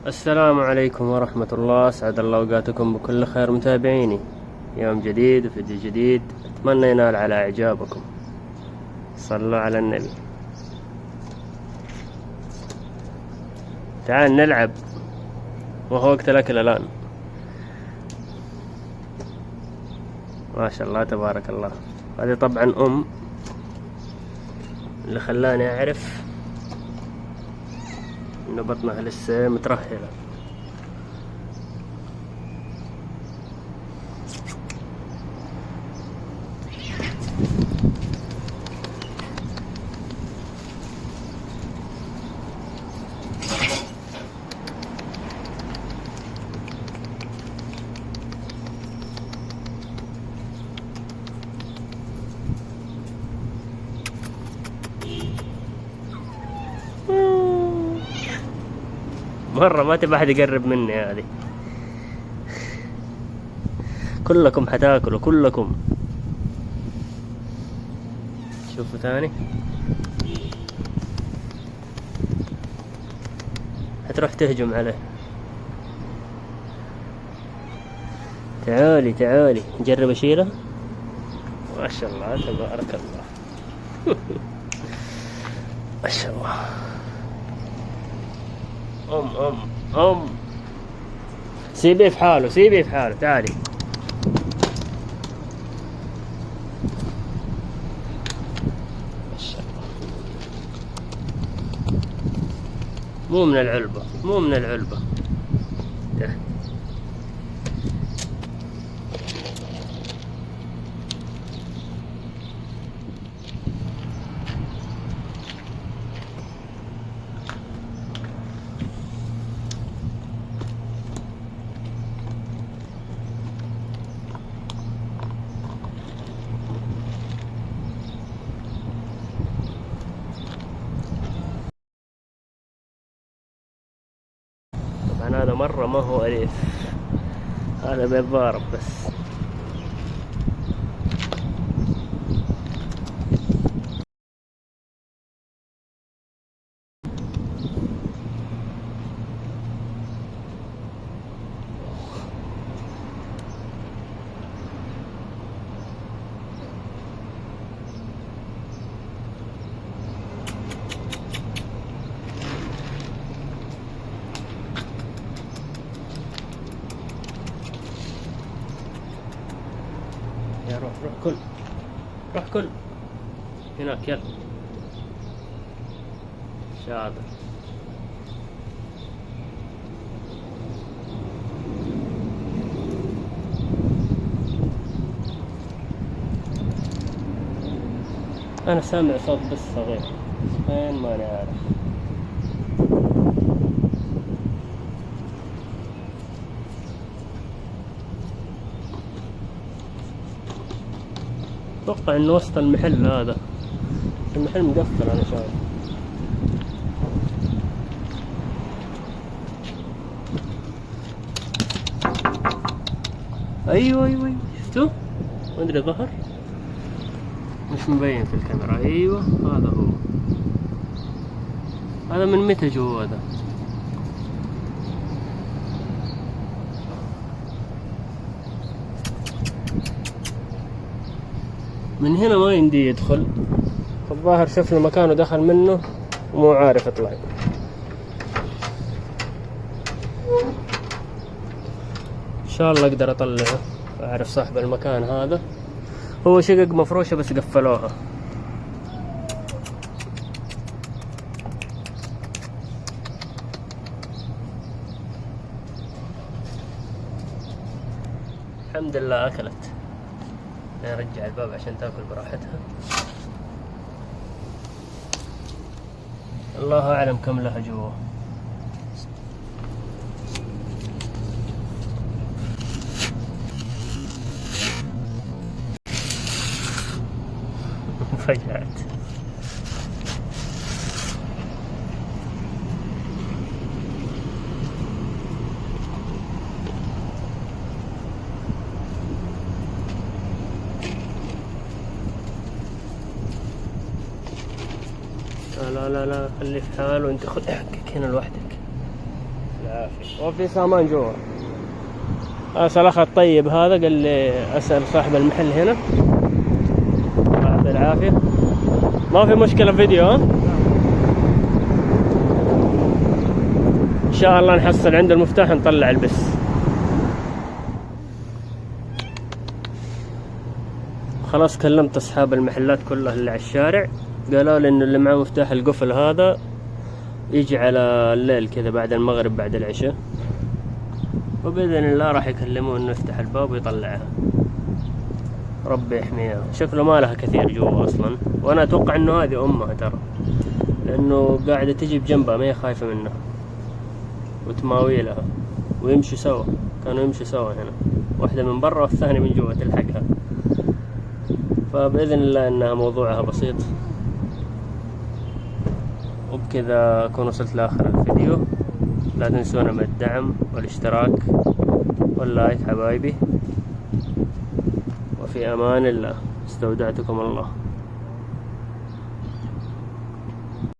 السلام عليكم ورحمة الله، أسعد الله أوقاتكم بكل خير متابعيني. يوم جديد وفيديو جديد، أتمنى ينال على إعجابكم. صلوا على النبي. تعال نلعب، وهو وقت الأكل الآن. ما شاء الله تبارك الله. هذه طبعا اللي خلاني أعرف إنه بطنها لسه مترهلة. مرة ما تبي أحد يقرب مني. هذه كلكم حتاكلوا كلكم. شوفوا ثاني، حتروح تهجم عليه. تعالي تعالي نجرب أشيله. ما شاء الله تبارك الله. ما شاء الله. سيبيه في حاله، سيبيه في حاله. تعالي. ما شاء الله. مو من العلبة، مو من العلبة. تعال. طبعا هذا مرة ما هو أليف، هذا بيتضارب بس. يا روح كل، روح كل هناك. يلا شاطر. أنا سامع صوت بس صغير، فين ما أنا عارف. أتوقع إنه وسط المحل هذا، المحل مقفل أنا شايف. أيوه أيوه أيوه، شفتوا؟ ما أدري ظهر مش مبين في الكاميرا. أيوه هذا هو. هذا من متى جوا هذا؟ من هنا ما يمدي يدخل، الظاهر شوف له مكان ودخل منه ومو عارف يطلع. ان شاء الله اقدر اطلعه، اعرف صاحب المكان هذا. هو شقق مفروشة بس قفلوها. الحمد لله اكلت. نرجع الباب عشان تاكل براحتها. الله اعلم كم لها جوا. فجأت. لا لا لا، خليه في حاله وانت خذ حقك هنا لوحدك. العافية. وفي سامان جوا. أسأل أخ الطيب هذا قال لي أسأل صاحب المحل هنا. الله يعطيه العافية. ما في مشكلة فيديو ها؟ إن شاء الله نحصل عند المفتاح نطلع البس. خلاص كلمت أصحاب المحلات كلها اللي على الشارع، قالوا لي إنه اللي معه مفتاح القفل هذا يجي على الليل كذا بعد المغرب بعد العشاء، وبإذن الله راح يكلموه إنه يفتح الباب ويطلعها. ربي يحميها. شكله ما لها كثير جوا أصلا، وأنا أتوقع إنه هذه أمها ترى، لأنه قاعدة تجي بجنبها ما هي خايفة منها وتماوي لها ويمشوا سوا. كانوا يمشوا سوا هنا، واحدة من برا والثانية من جوا تلحقها. فبإذن الله إنها موضوعها بسيط. وبكذا أكون وصلت لآخر الفيديو. لا تنسونا من الدعم والاشتراك واللايك حبايبي، وفي أمان الله. استودعتكم الله.